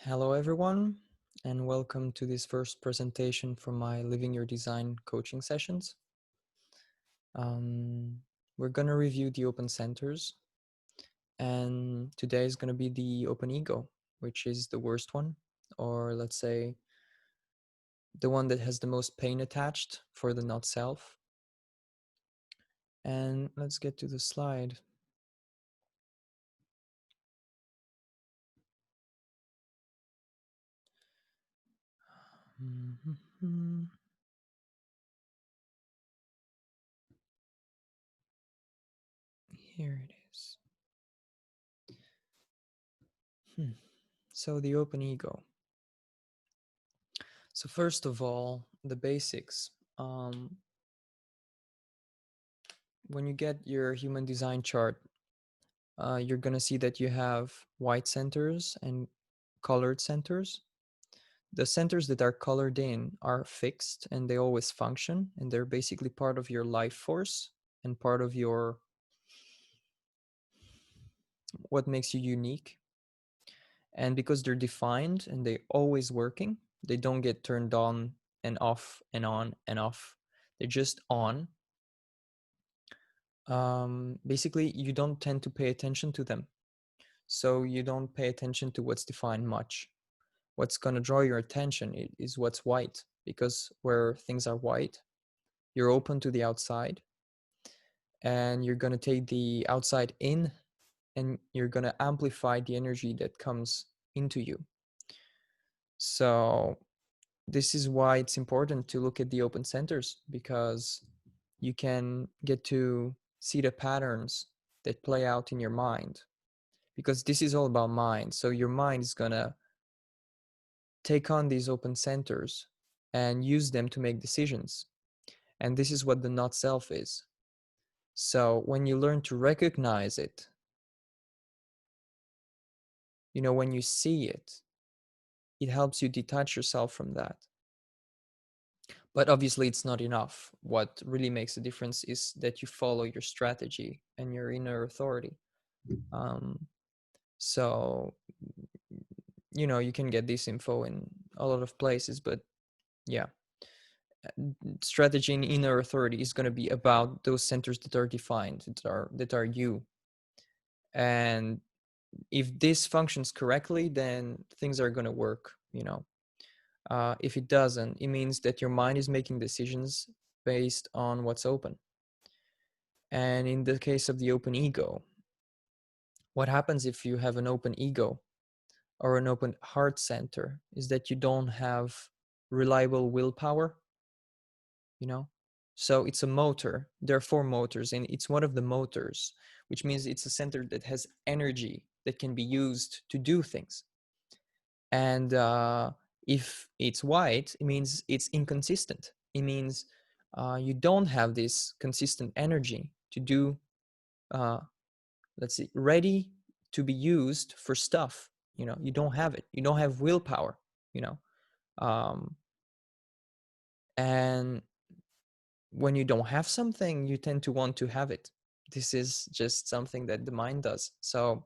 Hello, everyone, and welcome to this first presentation from my Living Your Design coaching sessions. We're going to review the open centers, and today is going to be the open ego, which is the worst one, or let's say the one that has the most pain attached for the not self. And let's get to the slide. Here it is. So the open ego. So first of all, the basics. When you get your human design chart, you're going to see that you have white centers and colored centers. The centers that are colored in are fixed and they always function, and they're basically part of your life force and part of your what makes you unique. And because they're defined and they're always working, they don't get turned on and off and on and off. They're just on. Basically, you don't tend to pay attention to them. So you don't pay attention to what's defined much. What's going to draw your attention is what's white, because where things are white, you're open to the outside, and you're going to take the outside in, and you're going to amplify the energy that comes into you. So this is why it's important to look at the open centers, because you can get to see the patterns that play out in your mind, because this is all about mind. So your mind is going to take on these open centers and use them to make decisions. And this is what the not self is. So when you learn to recognize it, when you see it, it helps you detach yourself from that. But obviously, it's not enough. What really makes a difference is that you follow your strategy and your inner authority. So, you can get this info in a lot of places, but yeah. Strategy and inner authority is going to be about those centers that are defined, that are you. And if this functions correctly, then things are going to work. If it doesn't, it means that your mind is making decisions based on what's open. And in the case of the open ego, what happens if you have an open ego or an open heart center is that you don't have reliable willpower. So it's a motor. There are four motors, and it's one of the motors, which means it's a center that has energy that can be used to do things. And if it's white, it means it's inconsistent. It means you don't have this consistent energy to do, let's see, ready to be used for stuff. You don't have it. You don't have willpower. Um, and when you don't have something, you tend to want to have it. This is just something that the mind does. So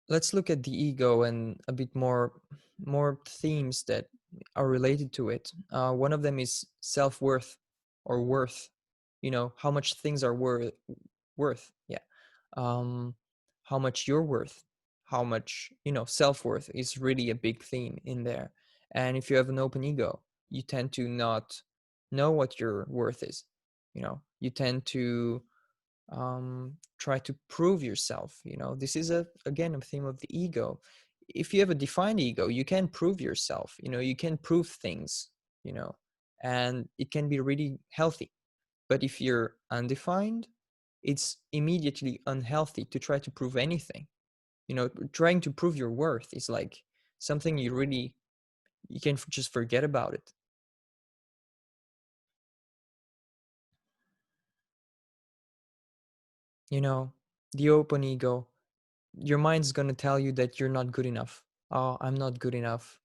let's look at the ego and a bit more themes that are related to it. One of them is self-worth or worth. How much things are worth. Yeah. How much you're worth. How much self-worth is really a big theme in there. And if you have an open ego, you tend to not know what your worth is. You tend to try to prove yourself. This is again a theme of the ego. If you have a defined ego, you can prove yourself. You can prove things. And it can be really healthy. But if you're undefined, it's immediately unhealthy to try to prove anything. Trying to prove your worth is like something you can just forget about it. The open ego, your mind's going to tell you that you're not good enough. Oh, I'm not good enough.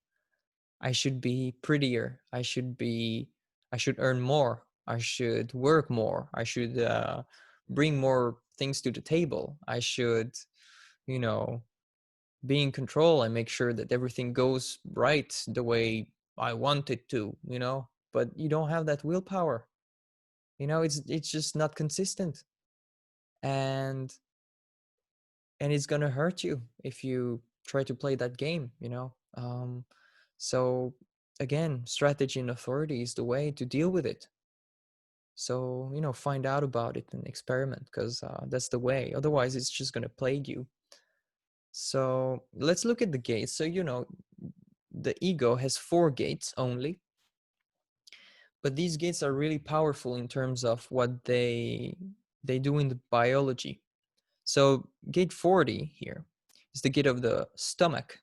I should be prettier. I should earn more. I should work more. I should bring more things to the table. I should, you know, be in control and make sure that everything goes right the way I want it to, but you don't have that willpower. It's just not consistent, and it's going to hurt you if you try to play that game. So again, strategy and authority is the way to deal with it. So find out about it and experiment, because that's the way. Otherwise it's just going to plague you. So let's look at the gates. So the ego has 4 gates only, but these gates are really powerful in terms of what they do in the biology. So gate 40 here is the gate of the stomach.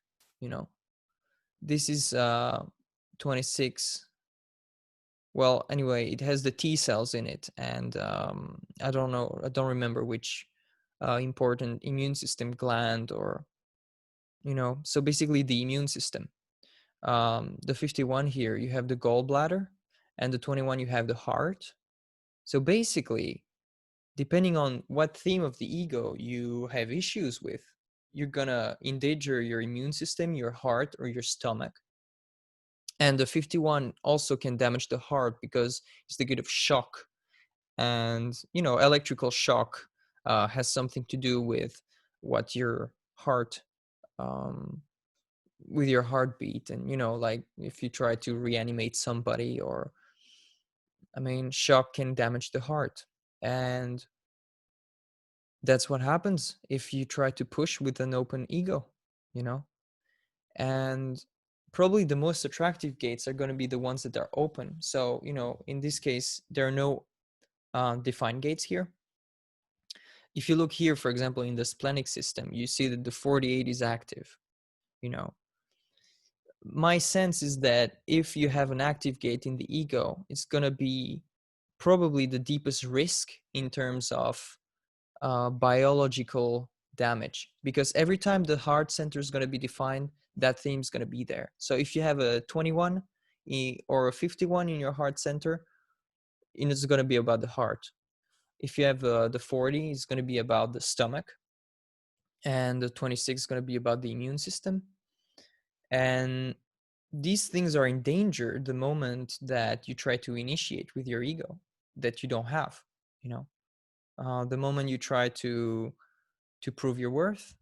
This is 26. Well, anyway, it has the T cells in it, and I don't remember which important immune system gland, or so basically the immune system. The 51 here, you have the gallbladder, and the 21 you have the heart. So basically, depending on what theme of the ego you have issues with, you're gonna endanger your immune system, your heart, or your stomach. And the 51 also can damage the heart because it's the gate of shock. And electrical shock has something to do with what your heart um, with your heartbeat. And like if you try to reanimate somebody, or shock can damage the heart. And that's what happens if you try to push with an open ego. you know and probably the most attractive gates are going to be the ones that are open. So in this case, there are no defined gates here. If you look here, for example, in the splenic system, you see that the 48 is active. My sense is that if you have an active gate in the ego, it's going to be probably the deepest risk in terms of biological damage, because every time the heart center is going to be defined, that theme is going to be there. So if you have a 21 or a 51 in your heart center, it's going to be about the heart. If you have the 40, it's going to be about the stomach, and the 26 is going to be about the immune system. And these things are in danger the moment that you try to initiate with your ego that you don't have. The moment you try to prove your worth,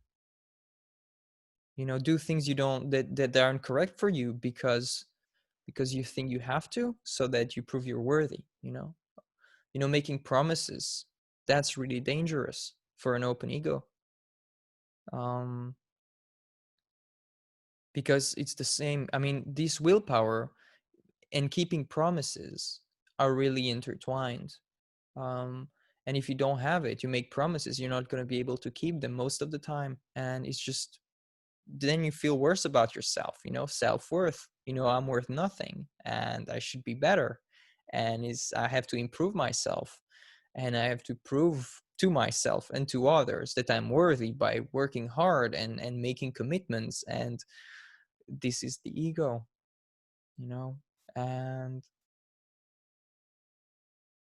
do things you don't that aren't correct for you, because you think you have to, so that you prove you're worthy. Making promises, that's really dangerous for an open ego, because it's the same. This willpower and keeping promises are really intertwined. And if you don't have it, you make promises, you're not going to be able to keep them most of the time, and it's just, then you feel worse about yourself. Self-worth, I'm worth nothing and I should be better, and I have to improve myself, and I have to prove to myself and to others that I'm worthy by working hard and making commitments. And this is the ego. And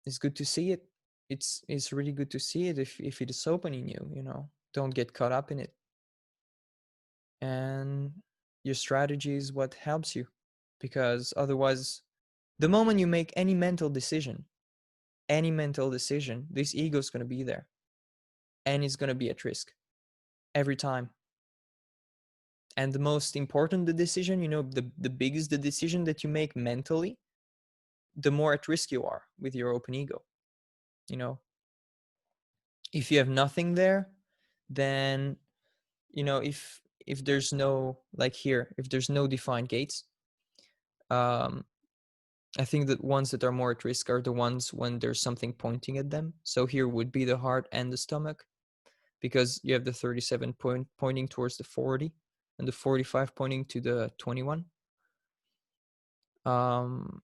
it's good to see it. It's really good to see it if it is open in you. Don't get caught up in it. And your strategy is what helps you, because otherwise, the moment you make any mental decision, this ego is going to be there, and it's going to be at risk every time. And the most important the decision, the biggest the decision that you make mentally, the more at risk you are with your open ego. If you have nothing there, then if there's no, like here, if there's no defined gates, um I think that ones that are more at risk are the ones when there's something pointing at them. So here would be the heart and the stomach, because you have the 37 pointing towards the 40 and the 45 pointing to the 21. And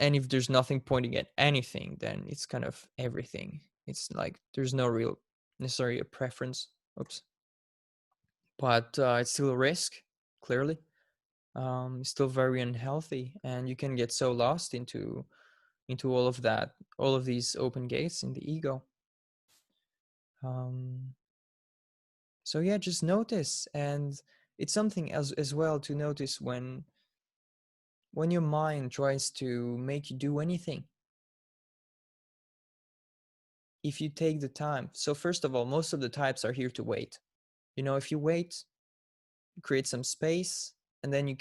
if there's nothing pointing at anything, then it's kind of everything. It's like there's no real necessarily a preference. Oops. But it's still a risk, clearly. It's still very unhealthy, and you can get so lost into all of that, all of these open gates in the ego. So yeah, just notice. And it's something as well to notice when your mind tries to make you do anything. If you take the time. So first of all, most of the types are here to wait. If you wait, you create some space, and then you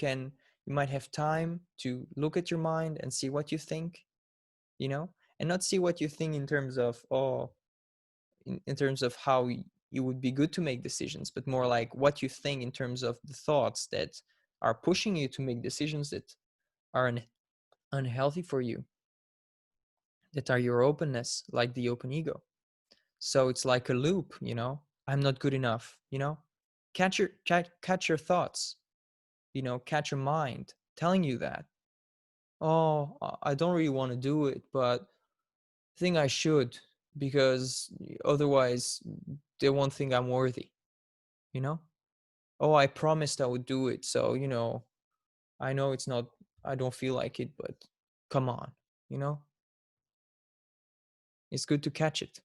might have time to look at your mind and see what you think, you know, and not see what you think in terms of, in terms of how you would be good to make decisions, but more like what you think in terms of the thoughts that are pushing you to make decisions that are unhealthy for you, that are your openness, like the open ego. So it's like a loop, I'm not good enough, catch your thoughts, catch your mind telling you that, oh, I don't really want to do it, but I think I should, because otherwise they won't think I'm worthy, you know? Oh, I promised I would do it. So, I know it's not, I don't feel like it, but come on, you know? It's good to catch it,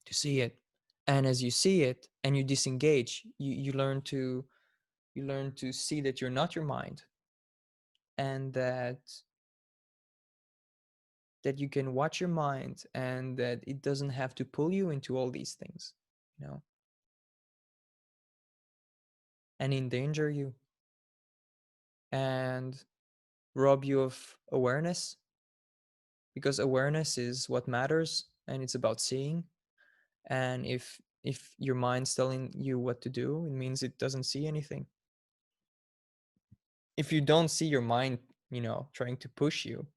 to see it. And as you see it and you disengage, you learn to see that you're not your mind, and that you can watch your mind, and that it doesn't have to pull you into all these things, you know, and endanger you and rob you of awareness, because awareness is what matters, and it's about seeing. And if your mind's telling you what to do, it means it doesn't see anything. If you don't see your mind, trying to push you,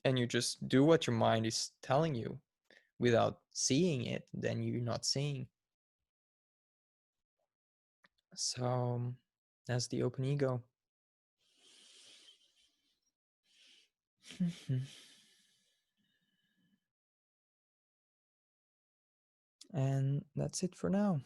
and you just do what your mind is telling you without seeing it, then you're not seeing. So that's the open ego. And that's it for now.